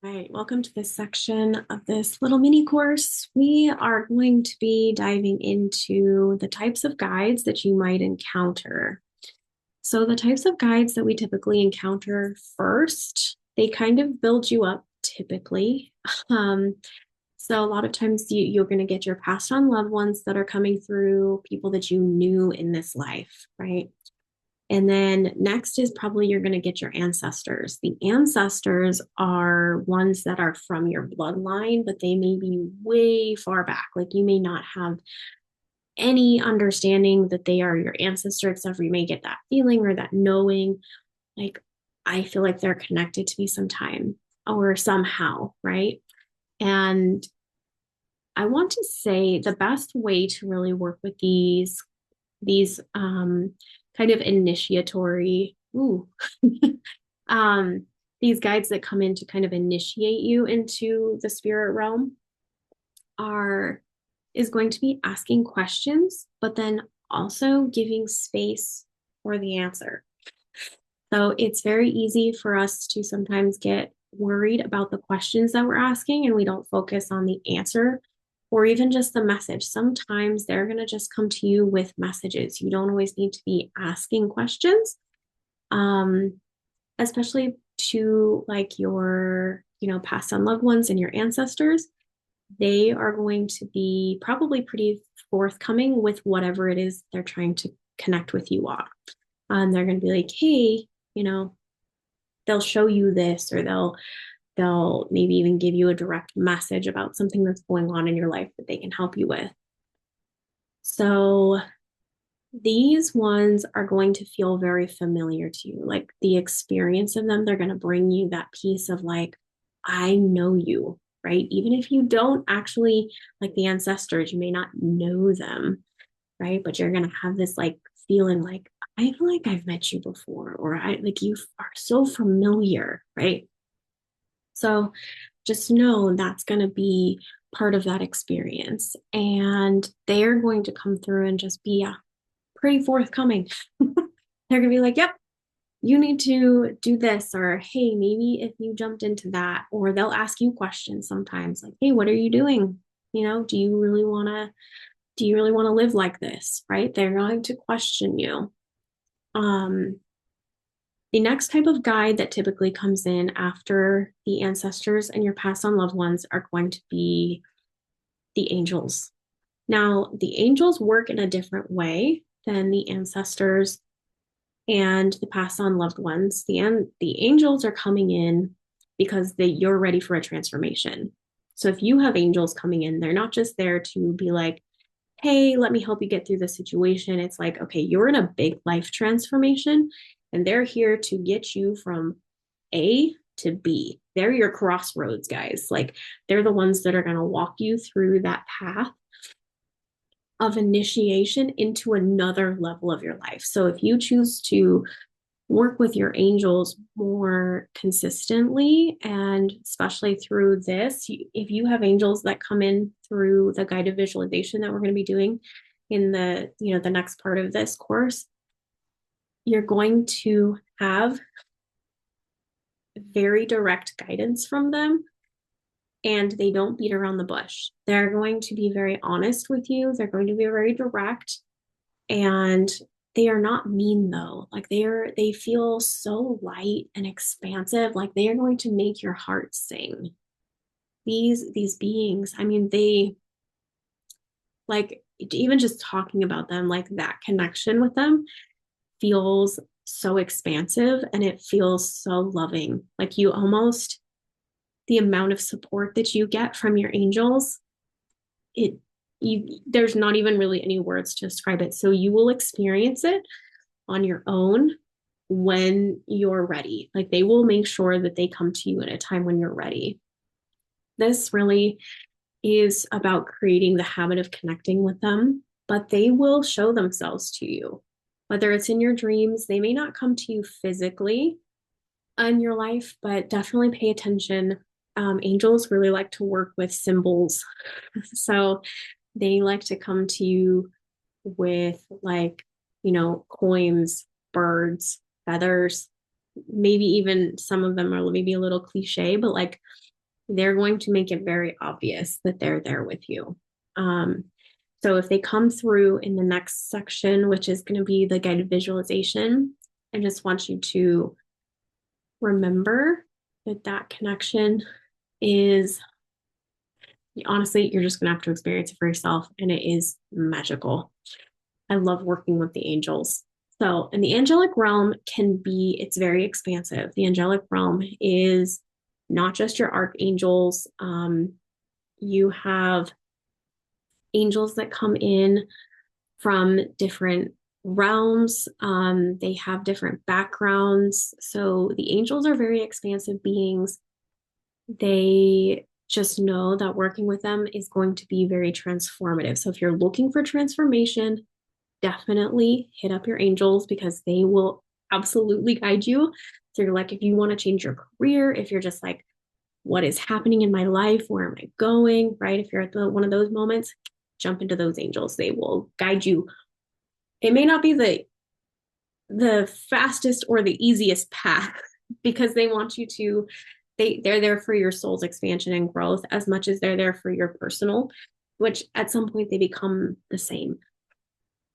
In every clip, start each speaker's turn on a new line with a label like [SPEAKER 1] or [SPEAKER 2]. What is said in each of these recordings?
[SPEAKER 1] All right, welcome to this section of this little mini course. We are going to be diving into the types of guides that you might encounter. So, the types of guides that we typically encounter first, they kind of build you up typically. Um, so, a lot of times you're going to get your passed on loved ones that are coming through, people that you knew in this life, right? And then next is probably you're going to get your ancestors. The ancestors are ones that are from your bloodline, but they may be way far back. Like you may not have any understanding that they are your ancestor, except for you may get that feeling or that knowing, like, I feel like they're connected to me sometime or somehow, right? And I want to say the best way to really work with these kind of initiatory um these guides that come in to kind of initiate you into the spirit realm are is going to be asking questions, but then also giving space for the answer. So it's very easy for us to sometimes get worried about the questions that we're asking and we don't focus on the answer or even just the message. Sometimes they're going to just come to you with messages. You don't always need to be asking questions, um, especially to like your, past on loved ones and your ancestors. They are going to be probably pretty forthcoming with whatever it is they're trying to connect with you on. They're going to be like, hey, you know, they'll show you this or they'll maybe even give you a direct message about something that's going on in your life that they can help you with. So these ones are going to feel very familiar to you. Like the experience of them, they're going to bring you that piece of like, I know you, right? Even if you don't actually, like the ancestors, you may not know them, right? But you're going to have this like feeling like, I feel like I've met you before, or I like you are so familiar, right? So just know that's going to be part of that experience. And they're going to come through and just be pretty forthcoming. They're going to be like, yep, you need to do this, or hey, maybe if you jumped into that, or they'll ask you questions sometimes like, hey, what are you doing? Do you really want to live like this? Right? They're going to question you. Um, the next type of guide that typically comes in after the ancestors and your past on loved ones are going to be the angels. Now, the angels work in a different way than the ancestors and the past on loved ones. The angels are coming in because you're ready for a transformation. So if you have angels coming in, they're not just there to be like, hey, let me help you get through the situation. It's like, okay, you're in a big life transformation and they're here to get you from A to B. They're your crossroads guys. Like they're the ones that are going to walk you through that path of initiation into another level of your life. So if you choose to work with your angels more consistently, and especially through this, if you have angels that come in through the guided visualization that we're going to be doing in the next part of this course, you're going to have very direct guidance from them, and they don't beat around the bush. They're going to be very honest with you. They're going to be very direct, and they are not mean though. Like they feel so light and expansive. Like they are going to make your heart sing. These beings, I mean, they like, even just talking about them, like that connection with them feels so expansive and it feels so loving. Like you almost, the amount of support that you get from your angels, it there's not even really any words to describe it. So you will experience it on your own when you're ready. Like they will make sure that they come to you at a time when you're ready. This really is about creating the habit of connecting with them, but they will show themselves to you. Whether it's in your dreams, they may not come to you physically in your life, but definitely pay attention. Angels really like to work with symbols. So they like to come to you with like, coins, birds, feathers, maybe even some of them are maybe a little cliche, but like they're going to make it very obvious that they're there with you. Um, so if they come through in the next section, which is going to be the guided visualization, I just want you to remember that that connection is honestly, you're just going to have to experience it for yourself, and it is magical. I love working with the angels. So, in the angelic realm can be, it's very expansive. The angelic realm is not just your archangels. You have angels that come in from different realms. They have different backgrounds. So, the angels are very expansive beings. They just know that working with them is going to be very transformative. So, if you're looking for transformation, definitely hit up your angels because they will absolutely guide you. So you're like, if you want to change your career, if you're just like, what is happening in my life? Where am I going? Right? If you're at one of those moments, jump into those angels. They will guide you. It may not be the fastest or the easiest path because they want you to they're there for your soul's expansion and growth as much as they're there for your personal, which at some point they become the same.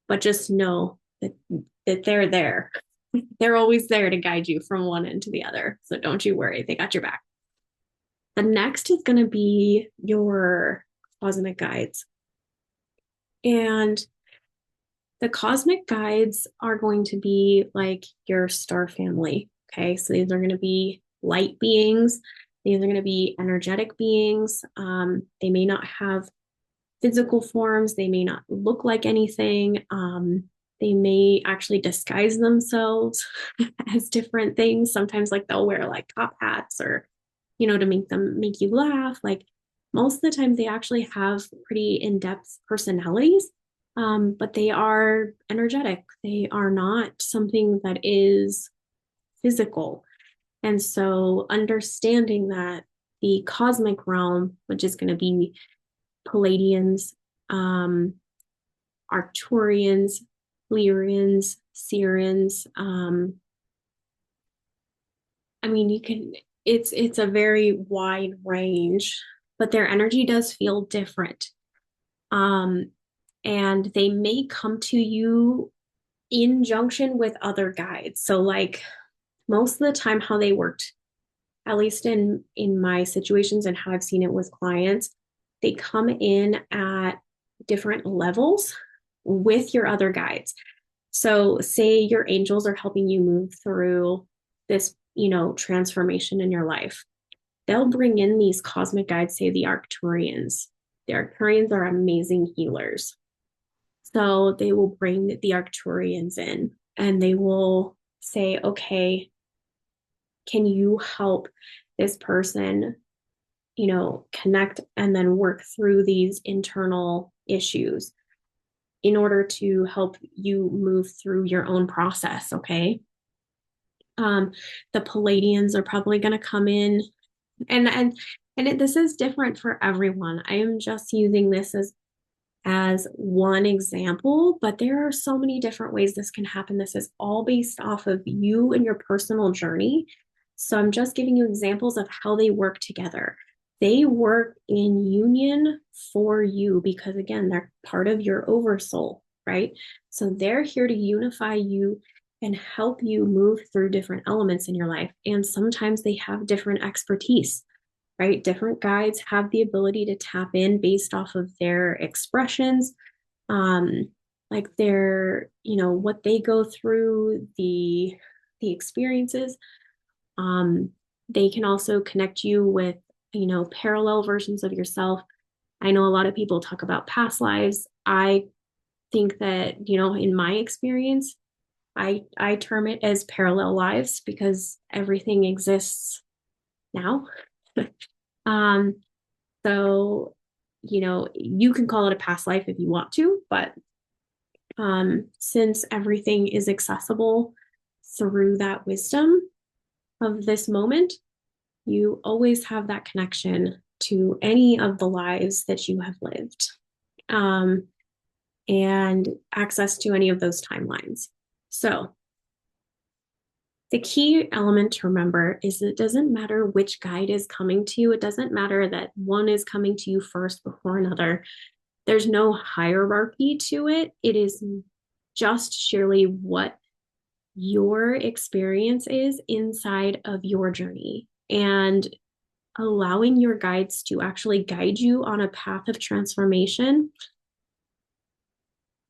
[SPEAKER 1] But just know that they're there. They're always there to guide you from one end to the other. So don't you worry, they got your back. The next is going to be your cosmic guides. And the cosmic guides are going to be like your star family. Okay. So these are going to be light beings. These are going to be energetic beings. They may not have physical forms. They may not look like anything. They may actually disguise themselves as different things. Sometimes, like they'll wear like top hats or, to make you laugh. Like most of the time, they actually have pretty in depth personalities, but they are energetic. They are not something that is physical. And so, understanding that the cosmic realm, which is going to be Palladians, um, Arcturians, Lyrians, Sirens. I mean, it's a very wide range, but their energy does feel different. Um, and they may come to you in junction with other guides. So like most of the time how they worked, at least in my situations and how I've seen it with clients, they come in at different levels with your other guides. So, say your angels are helping you move through this, transformation in your life. They'll bring in these cosmic guides, say the Arcturians. The Arcturians are amazing healers. So, they will bring the Arcturians in and they will say, okay, can you help this person, connect and then work through these internal issues in order to help you move through your own process? Okay. Um, the Palladians are probably going to come in, this is different for everyone. I am just using this as one example, but there are so many different ways this can happen. This is all based off of you and your personal journey. So I'm just giving you examples of how they work together. They work in union for you because, again, they're part of your oversoul, right? So they're here to unify you and help you move through different elements in your life. And sometimes they have different expertise, right? Different guides have the ability to tap in based off of their expressions, like their, what they go through, the experiences. Um, they can also connect you with, parallel versions of yourself. I know a lot of people talk about past lives. I think that, in my experience, I term it as parallel lives because everything exists now. um, so, you can call it a past life if you want to, but since everything is accessible through that wisdom of this moment, you always have that connection to any of the lives that you have lived, um, and access to any of those timelines. So, The key element to remember is it doesn't matter which guide is coming to you. It doesn't matter that one is coming to you first before another. There's no hierarchy to it. It is just surely what your experience is inside of your journey. And allowing your guides to actually guide you on a path of transformation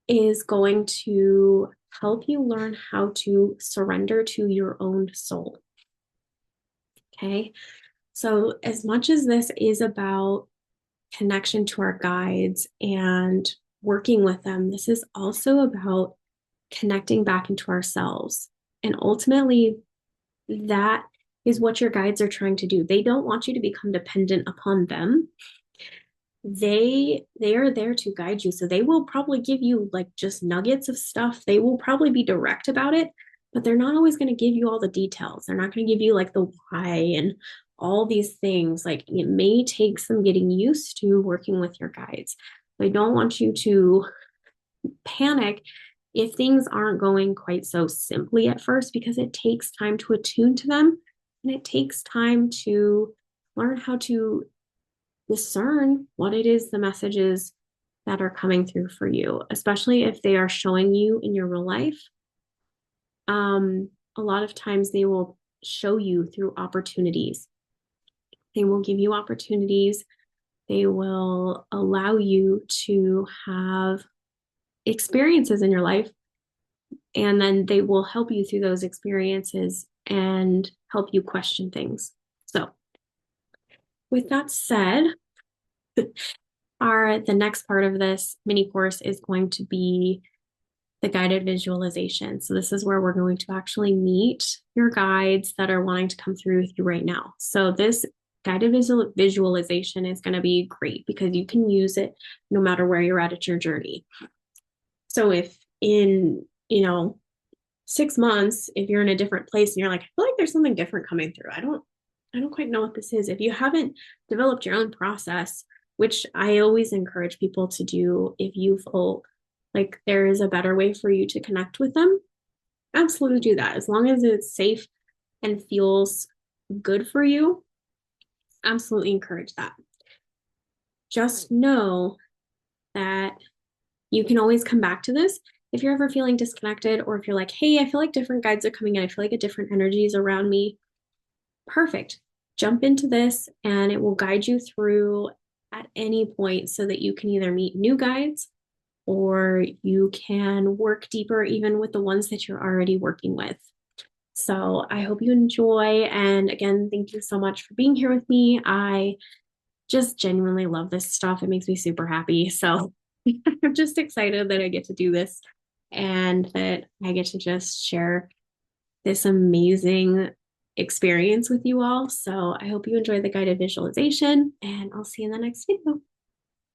[SPEAKER 1] is going to help you learn how to surrender to your own soul. Okay. So, as much as this is about connection to our guides and working with them, this is also about connecting back into ourselves. And ultimately, that is what your guides are trying to do. They don't want you to become dependent upon them. They are there to guide you. So they will probably give you like just nuggets of stuff. They will probably be direct about it, but they're not always going to give you all the details. They're not going to give you like the why and all these things. Like it may take some getting used to working with your guides. They don't want you to panic if things aren't going quite so simply at first, because it takes time to attune to them and it takes time to learn how to discern what it is the messages that are coming through for you, especially if they are showing you in your real life. A lot of times they will show you through opportunities. They will give you opportunities. They will allow you to have experiences in your life, and then they will help you through those experiences and help you question things. So, with that said, the next part of this mini course is going to be the guided visualization. So this is where we're going to actually meet your guides that are wanting to come through with you right now. So this guided visualization is going to be great because you can use it no matter where you're at your journey. So if in, 6 months, if you're in a different place and you're like, I feel like there's something different coming through. I don't quite know what this is. If you haven't developed your own process, which I always encourage people to do, if you feel like there is a better way for you to connect with them, absolutely do that. As long as it's safe and feels good for you, absolutely encourage that. Just know that you can always come back to this if you're ever feeling disconnected, or if you're like, hey, I feel like different guides are coming in. I feel like a different energy is around me. Perfect. Jump into this and it will guide you through at any point so that you can either meet new guides or you can work deeper even with the ones that you're already working with. So I hope you enjoy. And again, thank you so much for being here with me. I just genuinely love this stuff. It makes me super happy. So I'm just excited that I get to do this and that I get to just share this amazing experience with you all. So I hope you enjoy the guided visualization, and I'll see you in the next video.